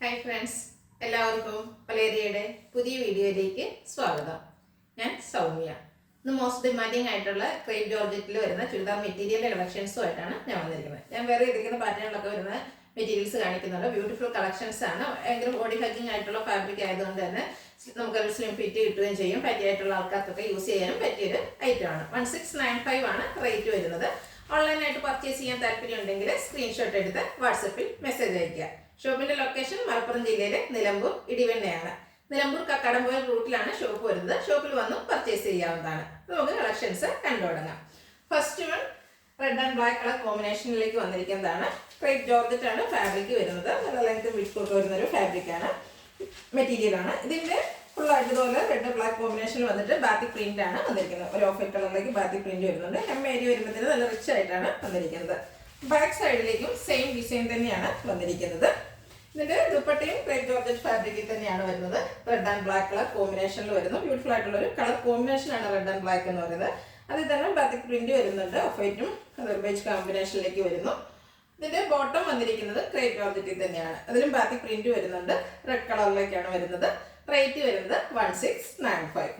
Hi friends, എല്ലാവർക്കും പലേരിയയുടെ പുതിയ വീഡിയോയിലേക്ക് സ്വാഗതം. ഞാൻ സൗമ്യ. ഇന്ന് മോസ്റ്റ് ഡിമാൻഡിങ് ആയിട്ടുള്ള ക്രേപ്പ് ജോർജറ്റിൽ വരുന്ന ചുരിദാർ മെറ്റീരിയൽ കളക്ഷൻസുമായിട്ടാണ് ഞാൻ വന്നിരിക്കുന്നത്. ഞാൻ വേറെ ഇരിക്കുന്ന പാറ്റേണിലൊക്കെ വരുന്ന മെറ്റീരിയൽസ് കാണിക്കുന്നുണ്ട്. ബ്യൂട്ടിഫുൾ കളക്ഷൻസ് ആണ്. ഭയങ്കര ബോഡി ഹഗ്ഗിങ് ആയിട്ടുള്ള ഫാബ്രിക് ആയതുകൊണ്ട് തന്നെ നമുക്കത് സ്ലിം ഫിറ്റ് കിട്ടുകയും ചെയ്യും. പറ്റിയായിട്ടുള്ള ആൾക്കാർക്കൊക്കെ യൂസ് ചെയ്യാനും പറ്റിയൊരു ഐറ്റമാണ്. 1695 ആണ് റേറ്റ് വരുന്നത്. ഓൺലൈനായിട്ട് പർച്ചേസ് ചെയ്യാൻ താല്പര്യം ഉണ്ടെങ്കിൽ സ്ക്രീൻഷോട്ട് എടുത്ത് വാട്സപ്പിൽ മെസ്സേജ് അയയ്ക്കുക. ഷോപ്പിന്റെ ലൊക്കേഷൻ മലപ്പുറം ജില്ലയിലെ നിലമ്പൂർ ഇടിവെണ്ണയാണ്. നിലമ്പൂർ കക്കാടംപുഴ റൂട്ടിലാണ് ഷോപ്പ് വരുന്നത്. ഷോപ്പിൽ വന്ന് പർച്ചേസ് ചെയ്യാവുന്നതാണ്. നമുക്ക് കളക്ഷൻസ് കണ്ടു തുടങ്ങാം. First one red and black colour കോമ്പിനേഷനിലേക്ക് വന്നിരിക്കുന്നതാണ്. ക്രേപ്പ് ജോർജറ്റ് ആണ് ഫാബ്രിക് വരുന്നത്. നല്ല ലെങ്ത് വിഡ്ത്ത് വരുന്നൊരു ഫാബ്രിക് ആണ്, മെറ്റീരിയൽ ആണ്. ഇതിന്റെ ഫുള്ളായിട്ട് ഇതുപോലെ റെഡ് ബ്ലാക്ക് കോമ്പിനേഷനിൽ വന്നിട്ട് ബാത്തിക് പ്രിന്റ് ആണ് വന്നിരിക്കുന്നത്. ഒരു ഓഫ് വൈറ്റ് കളറിലേക്ക് ബാത്തിക് പ്രിന്റ് വരുന്നുണ്ട്. ഏരിയ വരുമ്പോഴത്തേന് നല്ല റിച്ച് ആയിട്ടാണ് വന്നിരിക്കുന്നത്. ബാക്ക് സൈഡിലേക്കും സെയിം ഡിസൈൻ തന്നെയാണ് വന്നിരിക്കുന്നത്. ഇതിന്റെ ദുപ്പട്ടയും ക്രേപ്പ് ജോർജറ്റ് ഫാബ്രിക്കിൽ തന്നെയാണ് വരുന്നത്. റെഡ് ആൻഡ് ബ്ലാക്ക് കളർ കോമ്പിനേഷനിൽ വരുന്നു. ബ്യൂട്ടിഫുൾ ആയിട്ടുള്ള ഒരു കളർ കോമ്പിനേഷൻ ആണ് റെഡ് ആൻഡ് ബ്ലാക്ക് എന്ന് പറയുന്നത്. അതിൽ തന്നെ ബാത്തിക് പ്രിന്റ് വരുന്നുണ്ട്. ഓഫ് വൈറ്റും ബേജ് കോമ്പിനേഷനിലേക്ക് വരുന്നു. ഇതിന്റെ ബോട്ടം വന്നിരിക്കുന്നത് ക്രേപ്പ് ജോർജറ്റിൽ തന്നെയാണ്. അതിലും ബാത്തിക് പ്രിന്റ് വരുന്നുണ്ട്. റെഡ് കളറിലേക്കാണ് വരുന്നത്. റേറ്റ് വരുന്നത് 1695.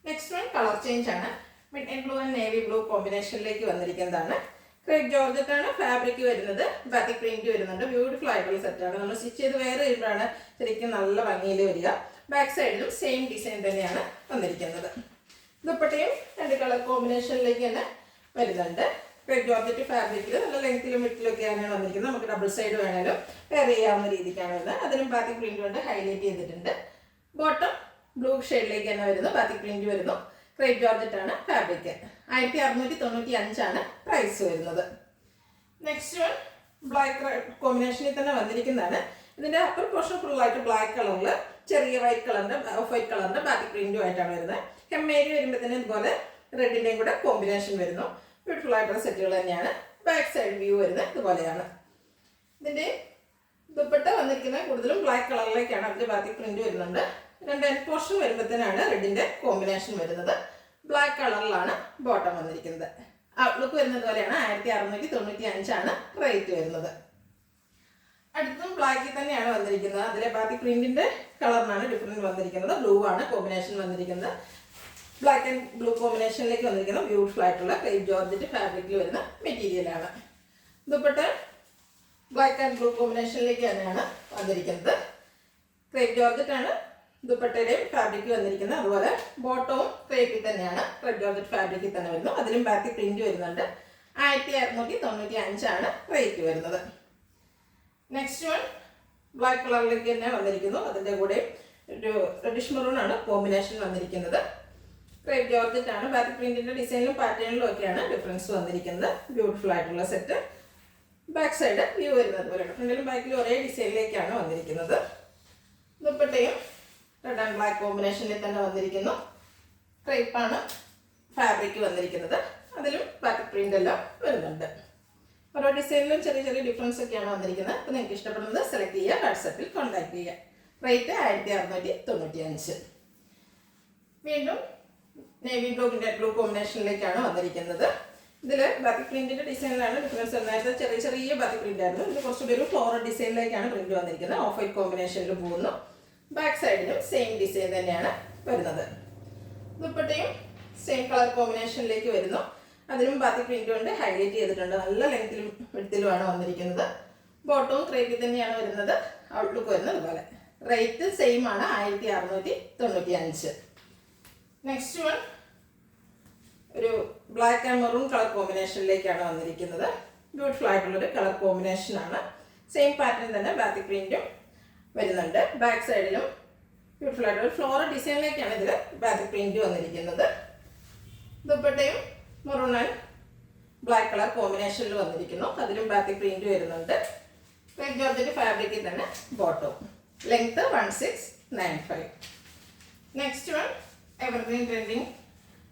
നെക്സ്റ്റ് വൺ കളർ ചേഞ്ച് ആണ്. Mid blue and navy blue കോമ്പിനേഷനിലേക്ക് വന്നിരിക്കുന്നതാണ്. ക്രേപ്പ് ജോർജറ്റ് ആണ് ഫാബ്രിക് വരുന്നത്. ബാത്തിക് പ്രിന്റ് വരുന്നുണ്ട്. ബ്യൂട്ടിഫുൾ ആയിട്ടുള്ള സെറ്റാണ്. നമ്മൾ സ്റ്റിച്ച് ചെയ്ത് വേറെ വരുമ്പോഴാണ് ശരിക്കും നല്ല ഭംഗിയിൽ വരിക. ബാക്ക് സൈഡിലും സെയിം ഡിസൈൻ തന്നെയാണ് വന്നിരിക്കുന്നത്. ദുപ്പട്ടയും രണ്ട് കളർ കോമ്പിനേഷനിലേക്ക് തന്നെ വരുന്നുണ്ട്. ക്രേപ്പ് ജോർജറ്റ് ഫാബ്രിക്കിൽ നല്ല ലെങ്ത്തിലും വിട്ടിലൊക്കെയാണ് വന്നിരിക്കുന്നത്. നമുക്ക് ഡബിൾ സൈഡ് വേണേലും വെയർ ചെയ്യാവുന്ന രീതിക്കാണ് വരുന്നത്. അതിലും ബാത്തിക് പ്രിന്റ് കൊണ്ട് ഹൈലൈറ്റ് ചെയ്തിട്ടുണ്ട്. ബോട്ടം ബ്ലൂ ഷെയ്ഡിലേക്ക് തന്നെ വരുന്നു. ബാത്തിക് പ്രിന്റ് വരുന്നു. ക്രേപ്പ് ജോർജറ്റ് ആണ് ഫാബ്രിക്. 1695 ആണ് പ്രൈസ് വരുന്നത്. നെക്സ്റ്റ് വൺ ബ്ലാക്ക് കോമ്പിനേഷനിൽ തന്നെ വന്നിരിക്കുന്നതാണ്. ഇതിന്റെ അപ്പർ പോർഷൻ ഫുള്ളായിട്ട് ബ്ലാക്ക് കളറിൽ ചെറിയ വൈറ്റ് കളറിന്റെ ഓഫ് വൈറ്റ് കളറിന്റെ ബാത്തിക് പ്രിന്റും ആയിട്ടാണ് വരുന്നത്. ഹെമ്മേരി വരുമ്പോഴത്തേന് ഇതുപോലെ റെഡിന്റെയും കൂടെ കോമ്പിനേഷൻ വരുന്നു. ബ്യൂട്ടിഫുൾ ആയിട്ടുള്ള സെറ്റുകൾ തന്നെയാണ്. ബാക്ക് സൈഡ് വ്യൂ വരുന്നത് ഇതുപോലെയാണ്. ഇതിന്റെ ദുപ്പട്ട വന്നിരിക്കുന്നത് കൂടുതലും ബ്ലാക്ക് കളറിലേക്കാണ്. അതിന്റെ ബാത്തിക് പ്രിന്റ് വരുന്നുണ്ട്. രണ്ട് എൻഡ് പോർഷൻ വരുമ്പോഴത്തേനാണ് റെഡിന്റെ കോമ്പിനേഷൻ വരുന്നത്. ബ്ലാക്ക് കളറിലാണ് ബോട്ടം വന്നിരിക്കുന്നത്. ഔട്ട്ലുക്ക് വരുന്നത് പോലെയാണ്. 1695 ആണ് റേറ്റ് വരുന്നത്. അടുത്തും ബ്ലാക്കിൽ തന്നെയാണ് വന്നിരിക്കുന്നത്. അതിലെ ബാത്തിക് പ്രിന്റിന്റെ കളറിനാണ് ഡിഫറൻറ്റ് വന്നിരിക്കുന്നത്. ബ്ലൂ ആണ് കോമ്പിനേഷൻ വന്നിരിക്കുന്നത്. ബ്ലാക്ക് ആൻഡ് ബ്ലൂ കോമ്പിനേഷനിലേക്ക് വന്നിരിക്കുന്ന ബ്യൂട്ടിഫുൾ ആയിട്ടുള്ള ക്രേപ്പ് ജോർജറ്റ് ഫാബ്രിക്കിൽ വരുന്ന മെറ്റീരിയലാണ്. ദുപ്പട്ട ബ്ലാക്ക് ആൻഡ് ബ്ലൂ കോമ്പിനേഷനിലേക്ക് തന്നെയാണ് വന്നിരിക്കുന്നത്. ക്രേപ്പ് ജോർജറ്റ് ആണ് ദുപ്പട്ടയുടെയും ഫാബ്രിക് വന്നിരിക്കുന്നത്. അതുപോലെ ബോട്ടവും ക്രേപ്പിൽ തന്നെയാണ്. ക്രേപ്പ് ജോർജറ്റ് ഫാബ്രിക്കിൽ തന്നെ വരുന്നു. അതിലും ബാത്തിക് പ്രിന്റ് വരുന്നുണ്ട്. 1695 ആണ് റേറ്റ് വരുന്നത്. നെക്സ്റ്റ് വൺ ബ്ലാക്ക് കളറിലേക്ക് തന്നെ വന്നിരിക്കുന്നു. അതിൻ്റെ കൂടെ ഒരു റെഡിഷ് മെറൂൺ ആണ് കോമ്പിനേഷൻ വന്നിരിക്കുന്നത്. ക്രേപ്പ് ജോർജറ്റ് ആണ്. ബാത്തിക് പ്രിന്റിന്റെ ഡിസൈനിലും പാറ്റേണിലും ഒക്കെയാണ് ഡിഫറൻസ് വന്നിരിക്കുന്നത്. ബ്യൂട്ടിഫുൾ ആയിട്ടുള്ള സെറ്റ്. ബാക്ക് സൈഡ് വ്യൂ വരുന്നത് പോലെയാണ്. ഫ്രണ്ടിലും ബാക്കിലും ഒരേ ഡിസൈനിലേക്കാണ് വന്നിരിക്കുന്നത്. ദുപ്പട്ടയും റെഡ് ആൻഡ് ബ്ലാക്ക് കോമ്പിനേഷനിൽ തന്നെ വന്നിരിക്കുന്നു. ക്രേപ്പാണ് ഫാബ്രിക് വന്നിരിക്കുന്നത്. അതിലും ബാത്തിക് പ്രിന്റ് എല്ലാം വരുന്നുണ്ട്. ഓരോ ഡിസൈനിലും ചെറിയ ചെറിയ ഡിഫറൻസ് ഒക്കെയാണ് വന്നിരിക്കുന്നത്. അപ്പോൾ നിങ്ങൾക്ക് ഇഷ്ടപ്പെടുന്നത് സെലക്ട് ചെയ്യുക. വാട്സാപ്പിൽ കോൺടാക്ട് ചെയ്യുക. റേറ്റ് 1695. വീണ്ടും നേവി ബ്ലൂ കോമ്പിനേഷനിലേക്കാണ് വന്നിരിക്കുന്നത്. ഇതിൽ ബാത്തിക് പ്രിന്റിന്റെ ഡിസൈനിലാണ് ഡിഫറൻസ്. നേരത്തെ ചെറിയ ചെറിയ ബാത്തിക് പ്രിന്റ് ആയിരുന്നു. ഇത് കുറച്ചുകൂടി ഒരു ഫ്ലോറൽ ഡിസൈനിലേക്കാണ് പ്രിന്റ് വന്നിരിക്കുന്നത്. ഓഫ് വൈറ്റ് കോമ്പിനേഷനിൽ പോകുന്നു. ബാക്ക് സൈഡിലും സെയിം ഡിസൈൻ തന്നെയാണ് വരുന്നത്. ദുപ്പട്ടയും സെയിം കളർ കോമ്പിനേഷനിലേക്ക് വരുന്നു. അതിലും ബാത്തിക് പ്രിന്റ് കൊണ്ട് ഹൈലൈറ്റ് ചെയ്തിട്ടുണ്ട്. നല്ല ലെങ്ത്തിലും വിഡ്ത്തിലുമാണ് വന്നിരിക്കുന്നത്. ബോട്ടവും ക്രേപ്പിൽ തന്നെയാണ് വരുന്നത്. ഔട്ട്ലുക്ക് വരുന്നത് അതുപോലെ. റേറ്റ് സെയിം ആണ്. 1695. നെക്സ്റ്റ് വൺ ഒരു ബ്ലാക്ക് ആൻഡ് മെറൂൺ കളർ കോമ്പിനേഷനിലേക്കാണ് വന്നിരിക്കുന്നത്. ബ്യൂട്ടിഫുൾ ആയിട്ടുള്ളൊരു കളർ കോമ്പിനേഷൻ ആണ്. സെയിം പാറ്റേൺ തന്നെ ബാത്തിക് പ്രിന്റും വരുന്നുണ്ട്. ബാക്ക് സൈഡിലും ബ്യൂട്ടിഫുൾ ആയിട്ടുള്ള ഫ്ലോറൽ ഡിസൈനിലേക്കാണ് ഇതിൽ ബാത്തിക് പ്രിന്റ് വന്നിരിക്കുന്നത്. ദുപ്പട്ടയും മെറൂൺ ആൻഡ് ബ്ലാക്ക് കളർ കോമ്പിനേഷനിൽ വന്നിരിക്കുന്നു. അതിലും ബാത്തിക് പ്രിന്റ് വരുന്നുണ്ട്. ക്രേപ്പ് ജോർജറ്റ് ഫാബ്രിക്കിൽ തന്നെ bottom. Length 1695. Next one evergreen trending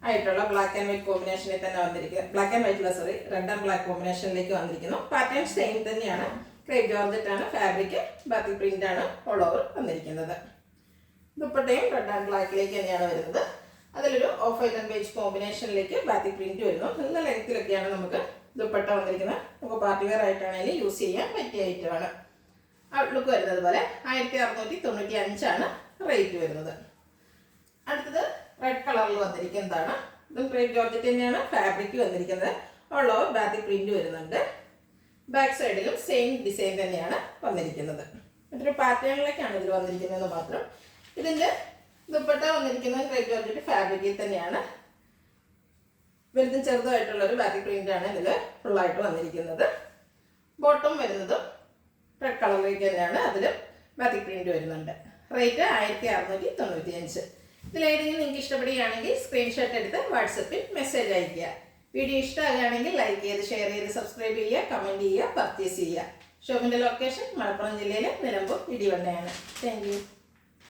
ആയിട്ടുള്ള ബ്ലാക്ക് ആൻഡ് വൈറ്റ് കോമ്പിനേഷനിൽ തന്നെ വന്നിരിക്കുന്നത്. Black and white sorry red and black കോമ്പിനേഷനിലേക്ക് വന്നിരിക്കുന്നു. പാറ്റേൺ സെയിം തന്നെയാണ്. ക്രേപ്പ് ജോർജറ്റ് ആണ് ഫാബ്രിക്. ബാത്തിക് പ്രിന്റ് ആണ് ഓൾ ഓവർ വന്നിരിക്കുന്നത്. ദുപ്പട്ടയും റെഡ് ആൻഡ് ബ്ലാക്കിലേക്ക് തന്നെയാണ് വരുന്നത്. അതിലൊരു ഓഫ് വൈറ്റ് ആൻഡ് ബേജ് കോമ്പിനേഷനിലേക്ക് ബാത്തിക് പ്രിന്റ് വരുന്നു. നല്ല ലെങ്ത്തിലൊക്കെയാണ് നമുക്ക് ദുപ്പട്ട വന്നിരിക്കുന്നത്. നമുക്ക് പാർട്ടി വെയർ ആയിട്ടാണെങ്കിൽ യൂസ് ചെയ്യാൻ പറ്റിയ ഐറ്റമാണ്. ഔട്ട്ലുക്ക് വരുന്നത് പോലെ 1695 റേറ്റ് വരുന്നത്. അടുത്തത് റെഡ് കളറിൽ വന്നിരിക്കുന്നതാണ്. ഇതും ക്രേപ്പ് ജോർജറ്റ് തന്നെയാണ്. ഫാബ്രിക് വന്നിരിക്കുന്നത് ഓൾ ഓവർ ബാത്തിക് പ്രിന്റ് വരുന്നുണ്ട്. ബാക്ക് സൈഡിലും സെയിം ഡിസൈൻ തന്നെയാണ് വന്നിരിക്കുന്നത്. മറ്റൊരു പാറ്റേണിലേക്കാണ് ഇതിൽ വന്നിരിക്കുന്നത് മാത്രം. ഇതിൻ്റെ ദുപ്പട്ട വന്നിരിക്കുന്നത് ക്രേപ്പ് ജോർജറ്റ് ഫാബ്രിക്കിൽ തന്നെയാണ്. വലുതും ചെറുതുമായിട്ടുള്ള ഒരു ബാത്തിക് പ്രിന്റ് ആണ് ഇതിൽ ഫുള്ളായിട്ട് വന്നിരിക്കുന്നത്. ബോട്ടം വരുന്നതും റെഡ് കളറിലേക്ക് തന്നെയാണ്. അതിലും ബാത്തിക് പ്രിന്റ് വരുന്നുണ്ട്. റേറ്റ് 1695. ഇതിലേതെങ്കിലും നിങ്ങൾക്ക് ഇഷ്ടപ്പെടുകയാണെങ്കിൽ സ്ക്രീൻഷോട്ട് എടുത്ത് വാട്സപ്പിൽ മെസ്സേജ് അയയ്ക്കുക. വീഡിയോ ഇഷ്ടമാകുകയാണെങ്കിൽ ലൈക്ക് ചെയ്ത്, ഷെയർ ചെയ്ത്, സബ്സ്ക്രൈബ് ചെയ്യുക, കമൻറ്റ് ചെയ്യുക, പർച്ചേസ് ചെയ്യുക. ഷോപ്പിൻ്റെ ലൊക്കേഷൻ മലപ്പുറം ജില്ലയിലെ നിലമ്പൂർ ഇടിവണ്ണയാണ്. Thank you.